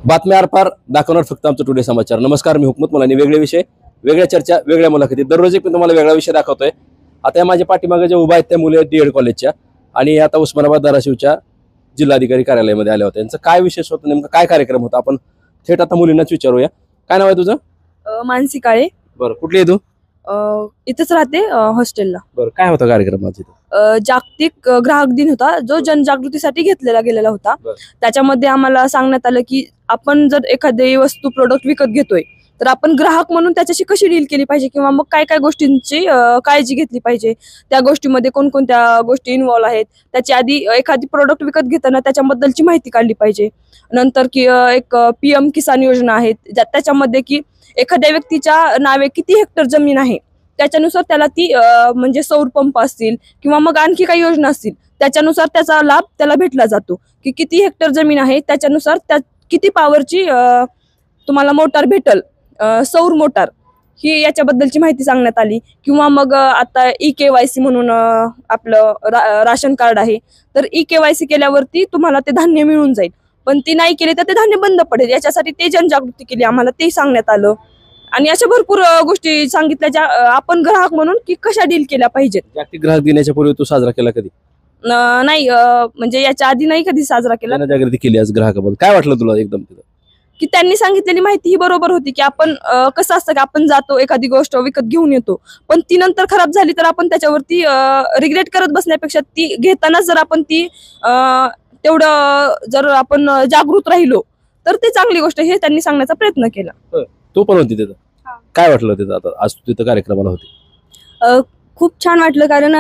बातम्या आरपार दाखवणार फक्त आमचं टुडे समाचार. नमस्कार, मी हुकमत मुलानी. वेगळे विषय, वेगळ्या चर्चा, वेगळ्या मुलाखती. दररोज एक मी तुम्हाला वेगळा विषय दाखवतोय. आता या माझ्या पाठीमागे जे उभा आहेत त्या मुली आहेत DED कॉलेजच्या आणि आता उस्मानाबाद धाराशिवच्या जिल्हाधिकारी कार्यालयामध्ये आल्या होत्या. यांचं काय विशेष होतं, नेमकं काय कार्यक्रम होता, आपण थेट आता मुलींनाच विचारूया. काय नाव आहे तुझं? मानसी काळे. बरं, कुठली आहे तू? इथंच राहते हॉस्टेलला. बरं, काय होता कार्यक्रम आज इथं? जागतिक ग्राहक दिन होता, जो जनजागृतीसाठी घेतलेला गेलेला होता. बरं. त्याच्यामध्ये आम्हाला सांगण्यात आलं की आपण जर एखादी वस्तू प्रोडक्ट विकत घेतोय तर आपण ग्राहक म्हणून त्याच्याशी कशी डील केली पाहिजे किंवा मग काय काय गोष्टींची काळजी घेतली पाहिजे, त्या गोष्टीमध्ये कोणकोणत्या गोष्टी इन्व्हॉल्व आहेत, त्याची आधी एखादी प्रोडक्ट विकत घेताना त्याच्याबद्दलची माहिती काढली पाहिजे. नंतर की एक PM किसान योजना आहे त्याच्यामध्ये की एखाद्या व्यक्तीच्या नावे किती हेक्टर जमीन आहे त्याच्यानुसार त्याला ती म्हणजे सौर पंप असतील किंवा मग आणखी काही योजना असतील त्याच्यानुसार त्याचा लाभ त्याला भेटला जातो. की किती हेक्टर जमीन आहे त्याच्यानुसार त्या किती पॉवरची तुम्हाला मोटार भेटल, सौर मोटार, ही याच्याबद्दलची माहिती सांगण्यात आली. किंवा मग आता EKYC म्हणून आपलं राशन कार्ड आहे, तर EKYC केल्यावरती तुम्हाला ते धान्य मिळून जाईल, पण ती नाही केली तर ते धान्य बंद पडेल. याच्यासाठी ते जनजागृती केली, आम्हाला ते सांगण्यात आलं. आणि अशा भरपूर गोष्टी सांगितल्या ज्या आपण ग्राहक म्हणून की कशा डील केल्या पाहिजेत. जागतिक ग्राहक दिनाच्या पूर्वी तू साजरा केला कधी? नाही, म्हणजे याच्या आधी नाही कधी साजरा केला. जनजागृती केली आज ग्राहकाबद्दल, काय वाटलं तुला एकदम तिथं? की त्यांनी सांगितलेली माहिती ही बरोबर होती की आपण कसं असतं की आपण जातो एखादी गोष्ट विकत घेऊन येतो, पण ती नंतर खराब झाली तर आपण त्याच्यावरती रिग्रेट करत बसण्यापेक्षा ती घेतानाच जर आपण ती तेवढं जर आपण जागृत राहिलो तर ते चांगली गोष्ट, हे त्यांनी सांगण्याचा प्रयत्न केला. तू पण होती तिथं, काय वाटलं तिथं? आता आज तू तिथं कार्यक्रमाला होती. खूप छान वाटलं, कारण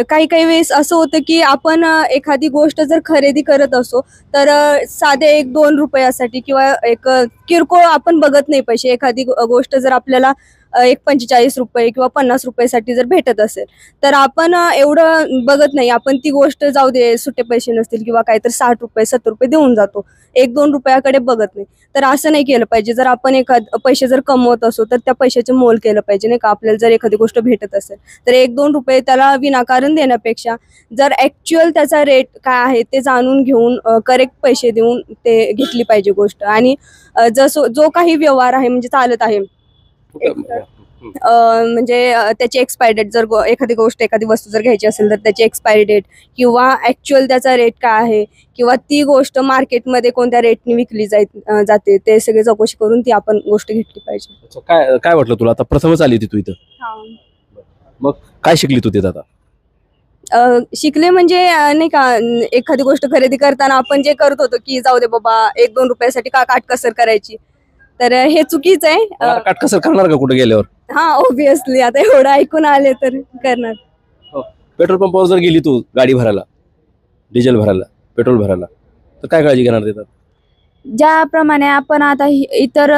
काही काही वेळेस असं होतं की आपण एखादी गोष्ट जर खरेदी करत असो तर साधे 1-2 रुपयासाठी किंवा एक किरकोळ आपण बघत नाही पैसे. एखादी गोष्ट जर आपल्याला एक 45 रुपये किंवा 50 रुपयासाठी जर भेटत असेल तर आपण एवढं बघत नाही, आपण ती गोष्ट जाऊ दे, सुट्टे पैसे नसतील किंवा काहीतरी 60 रुपये 70 रुपये देऊन जातो, 1-2 रुपयाकडे बघत नाही. तर असं नाही केलं पाहिजे. जर आपण पैसे जर कमवत असो तर त्या पैशाचे मोल केलं पाहिजे, नाही का. आपल्याला जर एखादी गोष्ट भेटत असेल तर 1-2 रुपये त्याला विनाकारण देण्यापेक्षा जर ऍक्च्युअल त्याचा रेट काय आहे ते जाणून घेऊन करेक्ट पैसे देऊन ते घेतली पाहिजे गोष्ट. आणि जो काही व्यवहार आहे म्हणजे चालत आहे म्हणजे त्याची एक्सपायरी डेट, जर एखादी गोष्ट एखादी वस्तू जर घ्यायची असेल तर त्याची एक्सपायरी डेट किंवा ऍक्च्युअल त्याचा रेट काय आहे किंवा ती गोष्ट मार्केटमध्ये कोणत्या रेटने विकली जाते ते सगळे चौकशी करून ती आपण गोष्ट घेतली पाहिजे. काय काय वाटलं तुला? आता प्रथमच आली होती तू इथं, मग काय शिकली तू तिथं? आता शिकले म्हणजे नाही का, एखादी गोष्ट खरेदी करताना आपण जे करत होतो की जाऊ दे बाबा 1-2 रुपयासाठी का काटकसर करायची, तर हे चुकीचं आहे. काटकसर करणार का कुठे गेल्यावर? हा, ऑब्विसली आता एवढं ऐकून आले तर करणार. पेट्रोल पंपावर जर गेली तू गाडी भरायला, डिझेल भरायला, पेट्रोल भरायला, तर काय काळजी घेणार देतात? ज्याप्रमाणे आपण आता इतर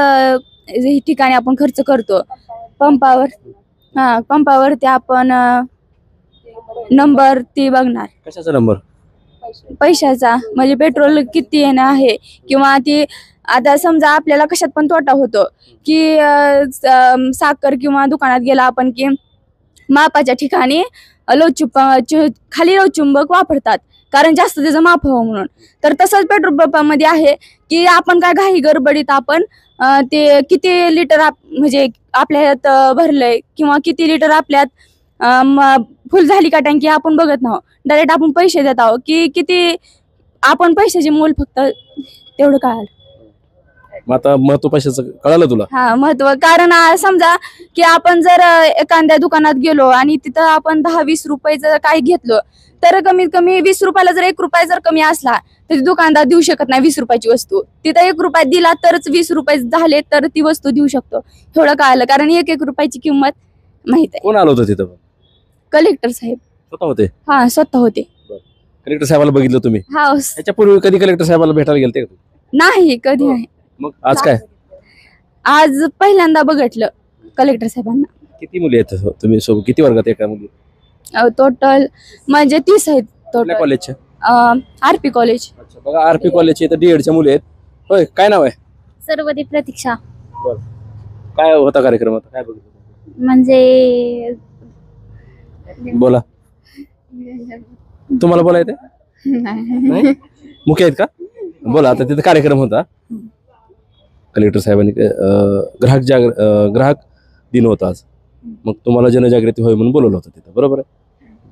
ठिकाणी आपण खर्च करतो पंपावर ते आपण नंबर ती बघणार. कशाचा नंबर? पैशाचा, म्हणजे पेट्रोल किती येणं आहे किंवा ती आता समजा आपल्याला कशात पण तोटा होतो की साखर किंवा दुकानात गेला आपण की मापाच्या ठिकाणी खाली लवचुंबक वापरतात कारण जास्त त्याचं माप हवं म्हणून. तर तसंच पेट्रोल पंपामध्ये आहे की आपण काय घाई गडबडीत आपण ते किती लिटर म्हणजे आपल्या ह्यात भरलंय किंवा किती लिटर आपल्यात फुल झाली का टँकी आपण बघत नाही, डायरेक्ट आपण पैसे देत आहोत की किती आपण पैशाचे मोल फक्त तेवढं कळालं. आता महत्व पैशाचं कळालं तुला? हा, महत्व. कारण समजा की आपण जर एखाद्या दुकानात गेलो आणि तिथं आपण 10-20 रुपये जर काही घेतलं तर कमीत कमी 20 रुपयाला जर 1 रुपया जर कमी असला तर दुकानदार देऊ शकत नाही 20 रुपयाची वस्तू. तिथं 1 रुपया दिला तरच 20 रुपये झाले तर ती वस्तू देऊ शकतो. थोडं कळालं, कारण 1-1 रुपयाची किंमत माहित आहे. कोण आलं होतं तिथं? कलेक्टर साहेब स्वतः होते? हा, स्वतः होते. कलेक्टर साहेबाला बघितलं तुम्ही? हा. त्याच्यापूर्वी कधी कलेक्टर साहेबाला भेटायला गेलते का? नाही, कधी नाही. मग आज काय? आज पहिल्यांदा बघितलं कलेक्टर साहेबांना. किती मुली आहेत तुम्ही सोबत? किती वर्गात एका मुली? टोटल म्हणजे 30 आहेत टोटल. कॉलेजच्या? RP college. अच्छा, बघा RP कॉलेजचे तर DEDच्या मुली आहेत. होय, काय नाव आहे? सर्वदी प्रतीक्षा. बरं, काय होता कार्यक्रम? काय बघितलं म्हणजे बोला, तुम्हाला बोलायचं नाही? मुख्य आहेत का? बोला. आता तिथे कार्यक्रम होता, कलेक्टर साहेबांनी ग्राहक दिन होता आज, मग तुम्हाला जनजागृती व्हावी म्हणून बोलवलं होतं तिथं, बरोबर आहे?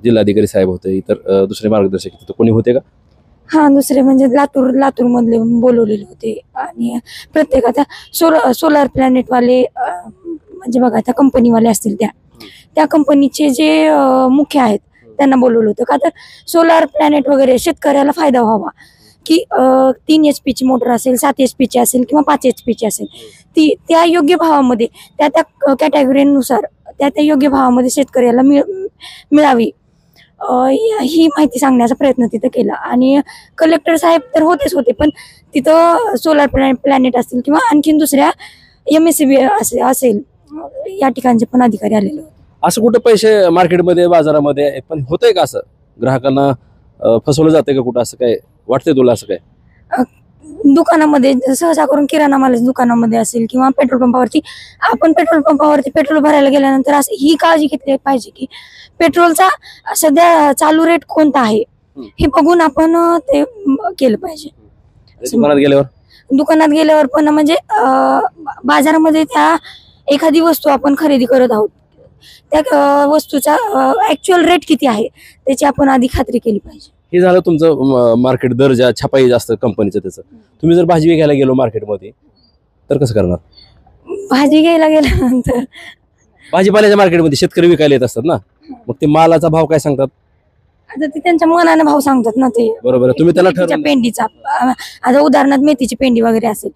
जिल्हाधिकारी साहेब होते, इतर दुसरे मार्गदर्शक तिथं कोणी होते का? हा, दुसरे म्हणजे लातूर मधले बोलवलेले होते. आणि प्रत्येक आता सोलार प्लॅनेटवाले म्हणजे बघा आता कंपनीवाले असतील त्या कंपनीचे जे मुख्य आहेत त्यांना बोलवलं होतं का, तर सोलार प्लॅनेट वगैरे शेतकऱ्याला फायदा व्हावा की 3 HP ची मोटर असेल, 7 HP ची असेल किंवा 5 HP ची असेल, ती त्या योग्य भावामध्ये त्या कॅटेगरीनुसार त्या योग्य भावामध्ये शेतकऱ्याला मिळावी ही माहिती सांगण्याचा प्रयत्न तिथं केला. आणि कलेक्टर साहेब तर होते, पण तिथं सोलार प्लॅनेट असतील किंवा आणखीन दुसऱ्या MSCB असेल या ठिकाणचे पण अधिकारी आलेले होते. असं कुठं पैसे मार्केटमध्ये बाजारामध्ये पण होतंय का, असं ग्राहकांना फसवलं जातंय का कुठं, असं काय वाटतंय तुला? असं काय दुकानामध्ये सहसा करून किराणा मालाच्या दुकानामध्ये असेल किंवा पेट्रोल पंपावरती, आपण पेट्रोल पंपावरती पेट्रोल भरायला गेल्यानंतर असं ही काळजी घेतली पाहिजे की पेट्रोलचा सध्या चालू रेट कोणता आहे हे बघून आपण ते केलं पाहिजे. दुकानात गेल्यावर पण म्हणजे बाजारामध्ये त्या एखादी वस्तू आपण खरेदी करत आहोत, त्या वस्तूचा ऍक्च्युअल रेट किती आहे त्याची आपण आधी खात्री केली पाहिजे. हे झालं तुमचं मार्केट दर्जा, छपाई जास्त कंपनीचं त्याचं. तुम्ही जर भाजी घ्यायला गेलो मार्केटमध्ये तर कसं करणार? भाजी घ्यायला गेल्यानंतर भाजीपाल्याच्या मार्केटमध्ये शेतकरी विकायला येत असतात ना, मग ते मालाचा भाव काय सांगतात? आता ते त्यांच्या मनाने भाव सांगतात ना. ते बरोबर आहे, तुम्ही त्याला मेथीच्या पेंडीचा आता उदाहरणार्थ मेथीची पेंडी वगैरे असेल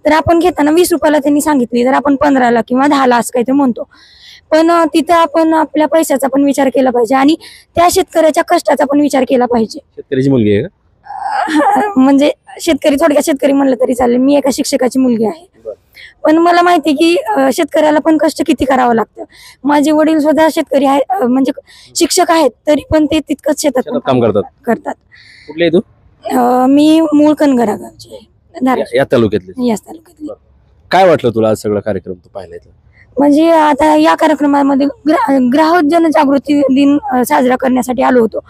तर आपण घेताना 20 रुपयाला त्यांनी सांगितली तर आपण 15ला किंवा 10ला असं काहीतरी म्हणतो. पण तिथं आपण आपल्या पैशाचा पण विचार केला पाहिजे आणि त्या शेतकऱ्याच्या कष्टाचा पण विचार केला पाहिजे. शेतकऱ्याची मुलगी आहे का? म्हणजे थोडक्यात शेतकरी म्हणलं तरी चालेल. मी एका शिक्षकाची मुलगी आहे, पण मला माहिती आहे की शेतकऱ्याला पण कष्ट किती करावं लागतं. माझे वडील स्वतः शेतकरी आहे, म्हणजे शिक्षक आहेत, तरी पण ते तितकंच शेतात काम करतात. कुठले तू? मी मूळ कनगरा गावची आहे, या तालुक्यातले. याच तालुक्यातली. काय वाटलं तुला आज सगळा कार्यक्रम तू पाहिला? म्हणजे आता या कार्यक्रमामध्ये ग्राहक जनजागृती दिन साजरा करण्यासाठी आलो होतो.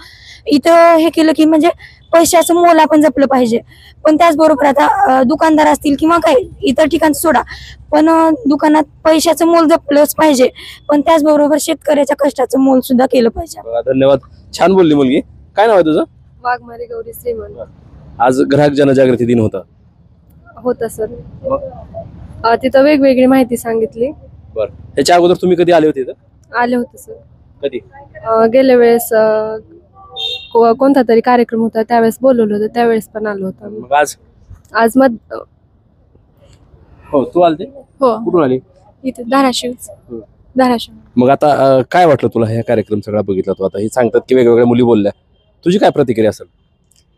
इथं हे केलं की म्हणजे पैशाचं मोल आपण जपलं पाहिजे, पण त्याचबरोबर आता दुकानदार असतील किंवा काय इतर ठिकाणचं सोडा, पण दुकानात पैशाचं मोल जपलंच पाहिजे, पण त्याचबरोबर शेतकऱ्याच्या कष्टाचं मोल सुद्धा केलं पाहिजे. धन्यवाद, छान बोलली मुलगी. काय नाव आहे तुझं? वाघमारे गौरी श्रीमंत. आज ग्राहक जनजागृती दिन होता सर. तिथं वेगवेगळी माहिती सांगितली. बरं, ह्याच्या अगोदर तुम्ही कधी आले होते इथं? आले होते सर. कधी? गेल्या वेळेस कोणता तरी कार्यक्रम होता त्यावेळेस बोलवलं होतं, त्यावेळेस पण आलो होतो. मग आज हो तू आलते? हो, कुठून आली? इथे धाराशिव. मग आता काय वाटलं तुला हा कार्यक्रम सगळा बघितला तू? आता हे सांगतात की वेगवेगळ्या मुली बोलल्या, तुझी काय प्रतिक्रिया असेल?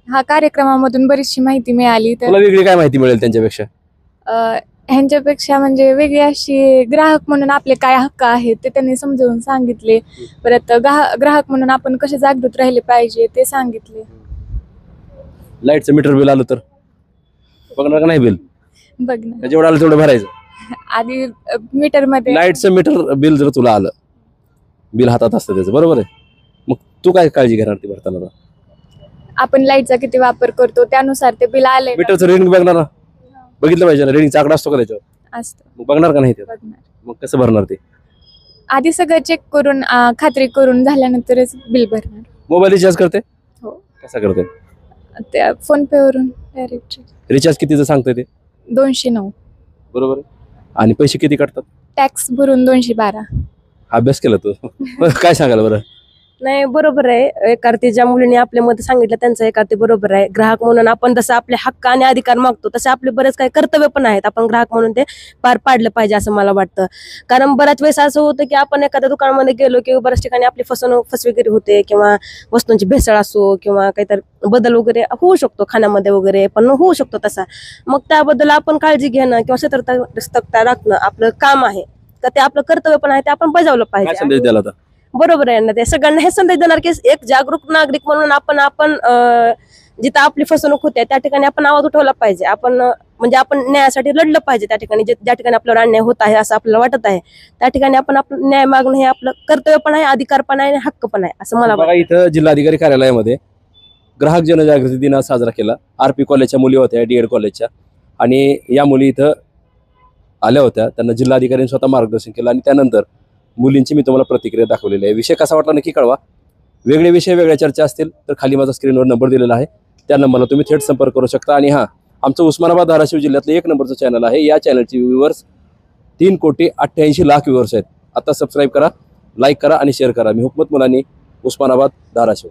हा कार्यक्रमामधून बरीचशी माहिती मिळाली. तर तुला वेगळी काय माहिती मिळेल त्यांच्यापेक्षा? ह्यांच्यापेक्षा म्हणजे वेगळी अशी ग्राहक म्हणून आपले काय हक्क आहेत ते त्यांनी समजावून सांगितले. परत ग्राहक म्हणून आपण कसे जागृत राहिले पाहिजे ते सांगितले. लाईटचं मीटर बिल आलं तर बघणार का नाही? बिल बघणार जेवढं आलं तेवढं भरायचं. आधी मीटर मध्ये लाईटचं मीटर बिल जर तुला आलं, बिल हातात असतं त्याचं, बरोबर आहे, मग तू काय काळजी घेणार ती भरताना? आपण लाईटचा किती वापर करतो त्यानुसार ते बिल आले मीटरचं रिडिंग बघणार ना, बघितलं पाहिजे ना, रिडिंगचा आकडा असतो का त्याच्यावर? असतं. मग बघणार का नाही ते? बघणार. मग कसं भरणार ते? आधी सगळं चेक करून खात्री करून झाल्यानंतरच बिल भरणार. मोबाईल रिचार्ज करते? हो. कसा करते? त्या फोन पे वरून डायरेक्ट. रिचार्ज कितीचं सांगतंय ते? 209. बरोबर आहे. आणि पैसे किती काढतात? टॅक्स भरून 212. अभ्यास केला तू? काय सांगाल बरं? नाही, बरोबर आहे. एकार्थी ज्या मुलीने आपल्या मत सांगितलं त्यांचं एकार्थी बरोबर आहे. ग्राहक म्हणून आपण जसं आपले हक्क आणि अधिकार मागतो तसे आपले बरेच काही कर्तव्य पण आहेत, आपण ग्राहक म्हणून ते पार पाडलं पाहिजे असं मला वाटतं. कारण बऱ्याच वेळेस असं होतं की आपण एखाद्या दुकानामध्ये गेलो किंवा बऱ्याच ठिकाणी आपली फसवेगिरी होते किंवा वस्तूंची भेसळ असो किंवा काहीतरी बदल वगैरे होऊ शकतो खाण्यामध्ये वगैरे, पण होऊ शकतो तसा. मग त्याबद्दल आपण काळजी घेणं किंवा सतर्कता राखणं आपलं काम आहे, तर ते आपलं कर्तव्य पण आहे, ते आपण बजावलं काय पाहिजे. संदेश द्याला होता? बरोबर आहे ना, ते सगळ्यांना हे संदेश देणार की एक जागरूक नागरिक म्हणून आपण जिथं आपली फसवणूक होते त्या ठिकाणी आपण आवाज उठवला पाहिजे. आपण म्हणजे आपण न्यायासाठी लढलं पाहिजे. त्या ठिकाणी ज्या ठिकाणी आपल्यावर अन्याय होत आहे असं आपल्याला वाटत आहे त्या ठिकाणी आपण आपलं न्याय मागणं हे आपलं कर्तव्य पण आहे, अधिकार पण आहे आणि हक्क पण आहे असं मला बघा, वाटतं. इथं जिल्हाधिकारी कार्यालयामध्ये ग्राहक जनजागृती दिन साजरा केला. RP कॉलेजच्या मुली होत्या, DED कॉलेजच्या, आणि या मुली इथं आल्या होत्या. त्यांना जिल्हाधिकाऱ्यांनी स्वतः मार्गदर्शन केलं आणि त्यानंतर मुलींची मी तुम्हाला प्रतिक्रिया दाखवलेली आहे. विषय कसा वाटला नक्की कळवा. वेगळे विषय वेगळ्या चर्चा असतील तर खाली माझा स्क्रीनवर नंबर दिलेला आहे, त्या नंबरला तुम्ही थेट संपर्क करू शकता. आणि हां, आमचं उस्मानाबाद धाराशिव जिल्ह्यातलं 1 नंबरचं चॅनल आहे. या चॅनलचे व्ह्यूवर्स 3,88,00,000 व्ह्यूवर्स आहेत. आता सबस्क्राईब करा, लाईक करा आणि शेअर करा. मी हुकमत मुलानी, उस्मानाबाद धाराशिव.